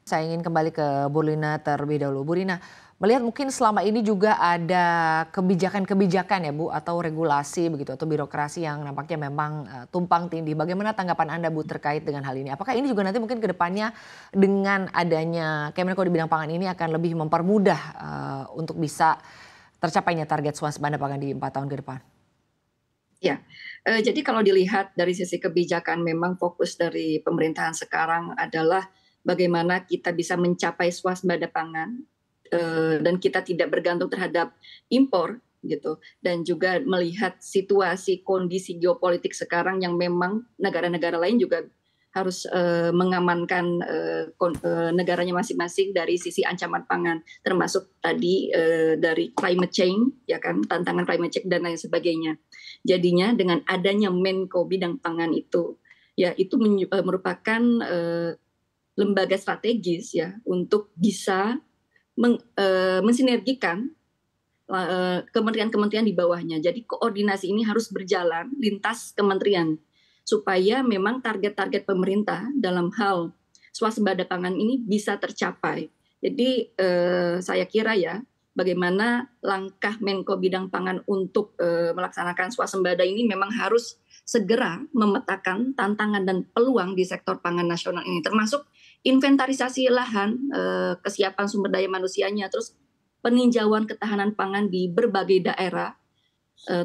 Saya ingin kembali ke Bu Rina terlebih dahulu. Bu Rina, melihat mungkin selama ini juga ada kebijakan-kebijakan ya Bu atau regulasi begitu atau birokrasi yang nampaknya memang tumpang tindih. Bagaimana tanggapan Anda Bu terkait dengan hal ini? Apakah ini juga nanti mungkin ke depannya dengan adanya Kemenko di bidang pangan ini akan lebih mempermudah untuk bisa tercapainya target swasembada pangan di 4 tahun ke depan? Ya, jadi kalau dilihat dari sisi kebijakan memang fokus dari pemerintahan sekarang adalah bagaimana kita bisa mencapai swasembada pangan, dan kita tidak bergantung terhadap impor gitu, dan juga melihat situasi kondisi geopolitik sekarang yang memang negara-negara lain juga harus mengamankan negaranya masing-masing dari sisi ancaman pangan, termasuk tadi dari climate change, ya kan, tantangan climate change dan lain sebagainya. Jadinya dengan adanya Menko bidang pangan itu, ya itu merupakan lembaga strategis ya untuk bisa mensinergikan kementerian-kementerian di bawahnya. Jadi koordinasi ini harus berjalan lintas kementerian supaya memang target-target pemerintah dalam hal swasembada pangan ini bisa tercapai. Jadi saya kira ya bagaimana langkah Menko bidang pangan untuk melaksanakan swasembada ini memang harus segera memetakan tantangan dan peluang di sektor pangan nasional ini, termasuk inventarisasi lahan, kesiapan sumber daya manusianya, terus peninjauan ketahanan pangan di berbagai daerah,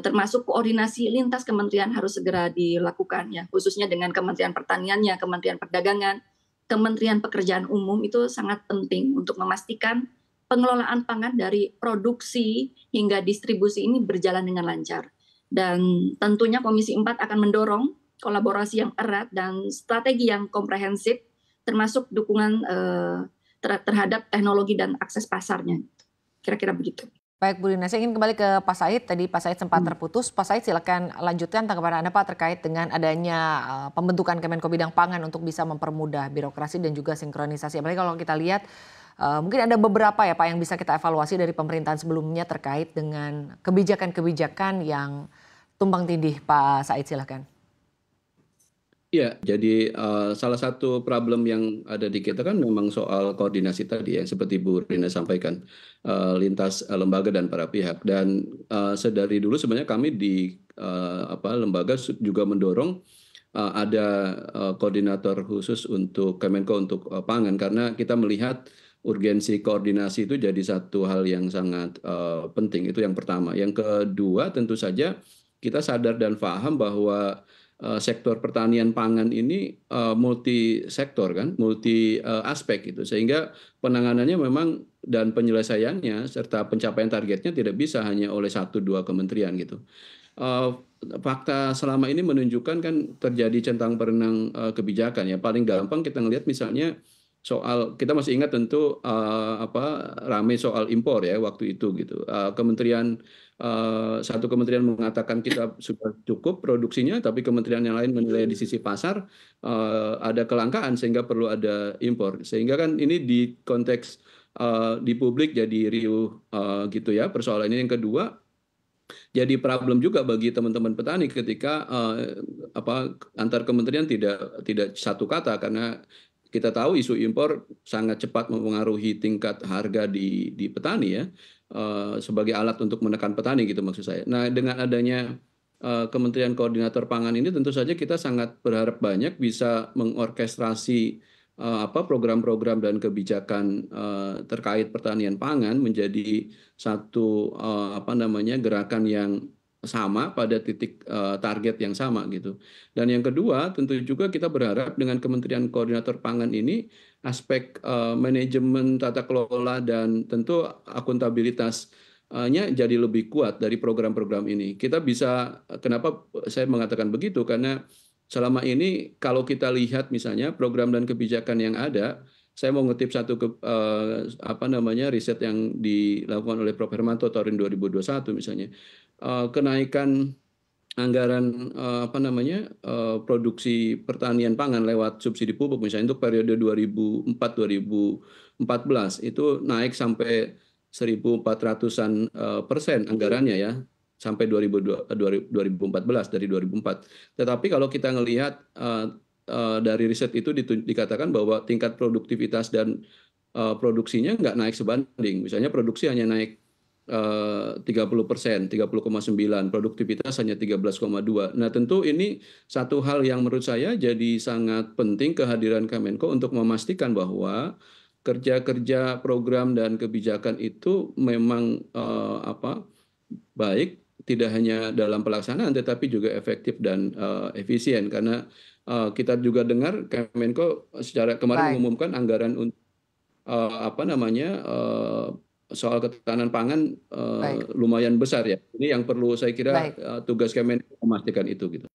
termasuk koordinasi lintas kementerian harus segera dilakukan ya, khususnya dengan Kementerian Pertaniannya, Kementerian Perdagangan, Kementerian Pekerjaan Umum itu sangat penting untuk memastikan pengelolaan pangan dari produksi hingga distribusi ini berjalan dengan lancar. Dan tentunya Komisi 4 akan mendorong kolaborasi yang erat dan strategi yang komprehensif, termasuk dukungan terhadap teknologi dan akses pasarnya. Kira-kira begitu. Baik Bu Rina, saya ingin kembali ke Pak Said. Tadi Pak Said sempat terputus. Pak Said silakan lanjutkan tanggapan Anda Pak terkait dengan adanya pembentukan Kemenko Bidang Pangan untuk bisa mempermudah birokrasi dan juga sinkronisasi. Apalagi kalau kita lihat mungkin ada beberapa ya Pak yang bisa kita evaluasi dari pemerintahan sebelumnya terkait dengan kebijakan-kebijakan yang tumpang tindih. Pak Said silakan. Ya, jadi salah satu problem yang ada di kita kan memang soal koordinasi tadi ya, seperti Bu Rina sampaikan, lintas lembaga dan para pihak. Dan sedari dulu sebenarnya kami di lembaga juga mendorong ada koordinator khusus untuk Kemenko untuk pangan, karena kita melihat urgensi koordinasi itu jadi satu hal yang sangat penting. Itu yang pertama. Yang kedua tentu saja kita sadar dan paham bahwa sektor pertanian pangan ini multi sektor kan, multi aspek gitu, sehingga penanganannya memang dan penyelesaiannya serta pencapaian targetnya tidak bisa hanya oleh satu dua kementerian gitu. Fakta selama ini menunjukkan kan terjadi centang perenang kebijakan ya. Paling gampang kita ngelihat misalnya soal, kita masih ingat tentu rame soal impor ya waktu itu gitu. Satu kementerian mengatakan kita sudah cukup produksinya, tapi kementerian yang lain menilai di sisi pasar ada kelangkaan sehingga perlu ada impor. Sehingga kan ini di konteks di publik jadi riuh gitu ya persoalan ini. Yang kedua, jadi problem juga bagi teman-teman petani ketika antar kementerian tidak satu kata, karena kita tahu isu impor sangat cepat mempengaruhi tingkat harga di petani ya, sebagai alat untuk menekan petani gitu maksud saya. Nah, dengan adanya Kementerian Koordinator Pangan ini tentu saja kita sangat berharap banyak bisa mengorkestrasi program-program dan kebijakan terkait pertanian pangan menjadi satu gerakan yang sama pada titik target yang sama gitu. Dan yang kedua tentu juga kita berharap dengan Kementerian Koordinator Pangan ini aspek manajemen tata kelola dan tentu akuntabilitasnya jadi lebih kuat dari program-program ini. Kita bisa, kenapa saya mengatakan begitu, karena selama ini kalau kita lihat misalnya program dan kebijakan yang ada, saya mau ngutip satu riset yang dilakukan oleh Prof. Hermanto tahun 2021 misalnya, kenaikan anggaran produksi pertanian pangan lewat subsidi pupuk misalnya untuk periode 2004-2014 itu naik sampai 1.400-an persen anggarannya ya, sampai 2014 dari 2004. Tetapi kalau kita ngelihat dari riset itu dikatakan bahwa tingkat produktivitas dan produksinya nggak naik sebanding. Misalnya produksi hanya naik 30%, 30,9, produktivitas hanya 13,2. Nah, tentu ini satu hal yang menurut saya jadi sangat penting kehadiran Kemenko untuk memastikan bahwa kerja-kerja program dan kebijakan itu memang baik, tidak hanya dalam pelaksanaan tetapi juga efektif dan efisien, karena kita juga dengar Kemenko secara kemarin Baik, mengumumkan anggaran untuk soal ketahanan pangan baik, lumayan besar ya. Ini yang perlu saya kira baik. tugas Kemenko memastikan itu gitu.